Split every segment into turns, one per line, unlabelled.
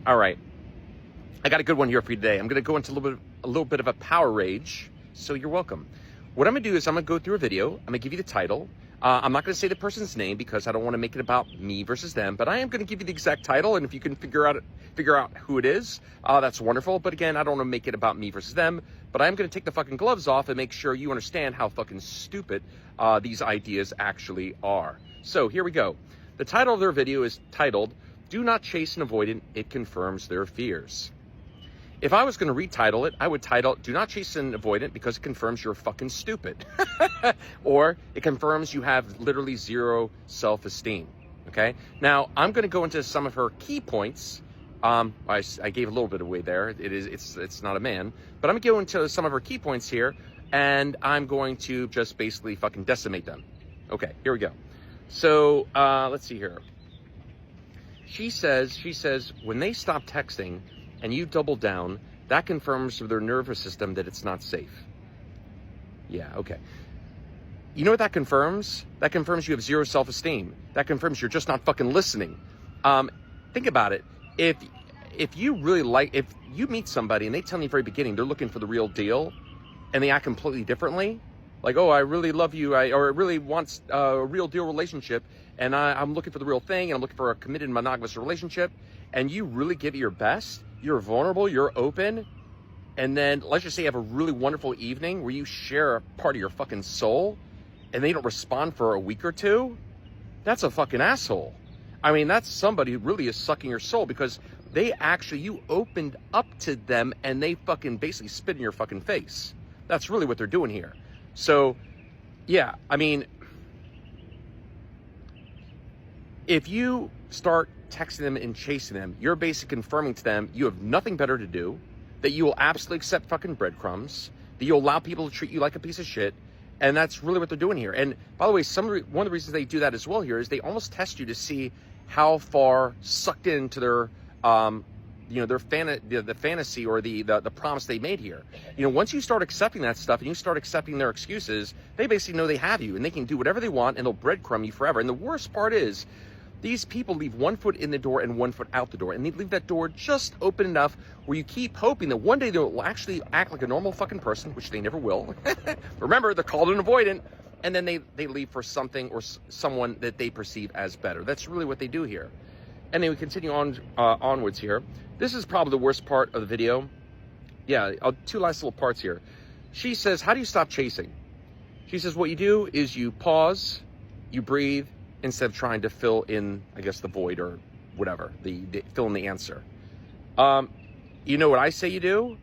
All right. I got a good one here for you today. I'm going to go into a little bit of a power rage, so you're welcome. What I'm going to do is I'm going to go through a video. I'm going to give you the title. I'm not going to say the person's name because I don't want to make it about me versus them, but I am going to give you the exact title, and if you can figure out who it is, that's wonderful. But again, I don't want to make it about me versus them, but I am going to take the fucking gloves off and make sure you understand how fucking stupid these ideas actually are. So here we go. The title of their video is titled, "Do Not Chase an Avoidant, It Confirms Their Fears." If I was going to retitle it, I would title, "Do Not Chase an Avoidant because it confirms you're fucking stupid." Or it confirms you have literally zero self-esteem. Okay? Now, I'm going to go into some of her key points. I gave a little bit away there. It's not a man. But I'm going to go into some of her key points here, and I'm going to just basically fucking decimate them. Okay, here we go. So, let's see here. She says, when they stop texting and you double down, that confirms to their nervous system that it's not safe. Yeah, okay. You know what that confirms? That confirms you have zero self-esteem. That confirms you're just not fucking listening. Think about it. If you meet somebody and they tell you at the very beginning they're looking for the real deal and they act completely differently, like, oh, I really love you, or I really want a real deal relationship, and I'm looking for the real thing, and I'm looking for a committed monogamous relationship, and you really give it your best, you're vulnerable, you're open, and then let's just say you have a really wonderful evening where you share a part of your fucking soul, and they don't respond for a week or two, that's a fucking asshole. I mean, that's somebody who really is sucking your soul because you opened up to them and they fucking basically spit in your fucking face. That's really what they're doing here. So, yeah, I mean, if you start texting them and chasing them, you're basically confirming to them you have nothing better to do, that you will absolutely accept fucking breadcrumbs, that you'll allow people to treat you like a piece of shit, and that's really what they're doing here. And by the way, one of the reasons they do that as well here is they almost test you to see how far sucked into their the fantasy or the promise they made here. You know, once you start accepting that stuff and you start accepting their excuses, they basically know they have you and they can do whatever they want and they'll breadcrumb you forever. And the worst part is, these people leave one foot in the door and one foot out the door, and they leave that door just open enough where you keep hoping that one day they'll actually act like a normal fucking person, which they never will. Remember, they're called an avoidant, and then they leave for something or someone that they perceive as better. That's really what they do here. And then we continue on onwards here. This is probably the worst part of the video. Yeah, two last little parts here. She says, how do you stop chasing? She says, what you do is you pause, you breathe, instead of trying to fill in, I guess, the void or whatever, the fill in the answer. You know what I say you do?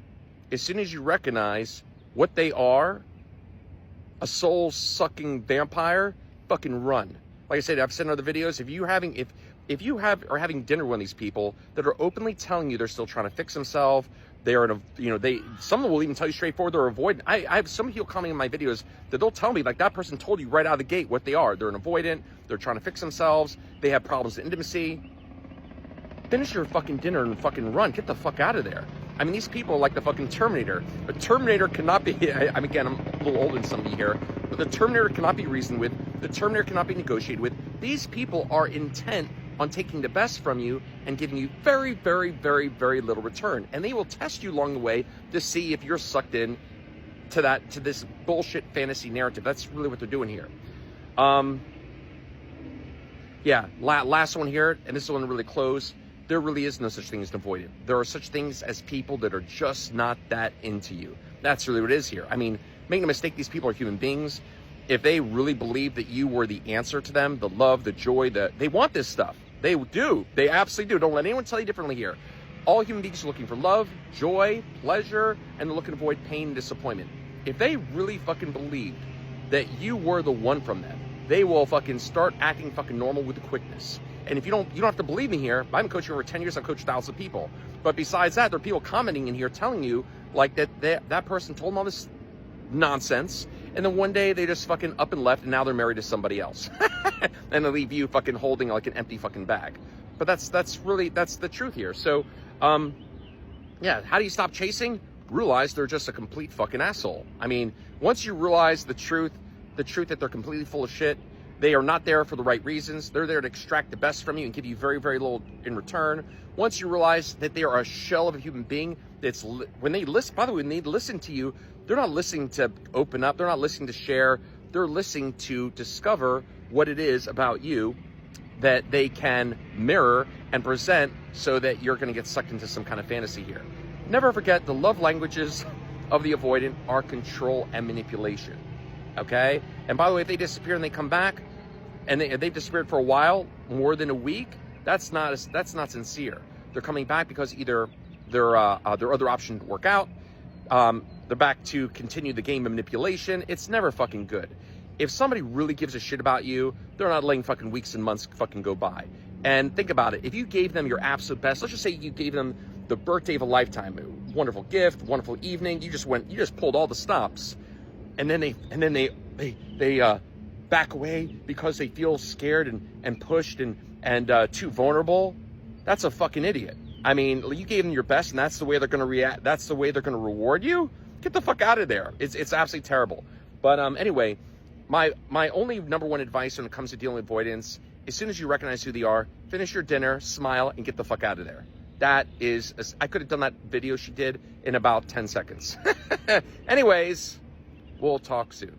As soon as you recognize what they are, a soul-sucking vampire, fucking run. Like I said, I've said in other videos, if you are having dinner with one of these people that are openly telling you they're still trying to fix themselves, they are some of them will even tell you straightforward they're avoidant. I have some people coming in my videos that they'll tell me, like, that person told you right out of the gate what they are. They're an avoidant, they're trying to fix themselves, they have problems with intimacy. Finish your fucking dinner and fucking run. Get the fuck out of there. I mean, these people are like the fucking Terminator. A Terminator cannot be, again, I'm a little older than some of you here, but the Terminator cannot be reasoned with. The Terminator cannot be negotiated with. These people are intent on taking the best from you and giving you very, very, very, very little return. And they will test you along the way to see if you're sucked in to this bullshit fantasy narrative. That's really what they're doing here. Yeah, last one here, and this is one to really close. There really is no such thing as an avoidant. There are such things as people that are just not that into you. That's really what it is here. I mean, make no mistake, these people are human beings. If they really believe that you were the answer to them, the love, the joy, they want this stuff. They do. They absolutely do. Don't let anyone tell you differently here. All human beings are looking for love, joy, pleasure, and they're looking to avoid pain and disappointment. If they really fucking believed that you were the one from them, they will fucking start acting fucking normal with the quickness. And if you don't have to believe me here. I've been coaching over 10 years. I've coached thousands of people. But besides that, there are people commenting in here telling you like that person told them all this nonsense. And then one day they just fucking up and left and now they're married to somebody else. And they leave you fucking holding like an empty fucking bag. But that's the truth here. So, yeah, how do you stop chasing? Realize they're just a complete fucking asshole. I mean, once you realize the truth that they're completely full of shit, They are not there for the right reasons. They're there to extract the best from you and give you very, very little in return. Once you realize that they are a shell of a human being, when they listen, by the way, when they listen to you, they're not listening to open up. They're not listening to share. They're listening to discover what it is about you that they can mirror and present so that you're going to get sucked into some kind of fantasy here. Never forget, the love languages of the avoidant are control and manipulation. Okay? And by the way, if they disappear and they come back, and they've disappeared for a while, more than a week, that's not sincere. They're coming back because either their other option didn't work out, they're back to continue the game of manipulation. It's never fucking good. If somebody really gives a shit about you, they're not letting fucking weeks and months fucking go by. And think about it. If you gave them your absolute best, let's just say you gave them the birthday of a lifetime, a wonderful gift, wonderful evening, you just pulled all the stops, and then they back away because they feel scared and pushed and too vulnerable. That's a fucking idiot. I mean, you gave them your best, and that's the way they're going to react. That's the way they're going to reward you. Get the fuck out of there. It's absolutely terrible. But anyway, my only number one advice when it comes to dealing with avoidance: as soon as you recognize who they are, finish your dinner, smile, and get the fuck out of there. That is, I could have done that video she did in about 10 seconds. Anyways, we'll talk soon.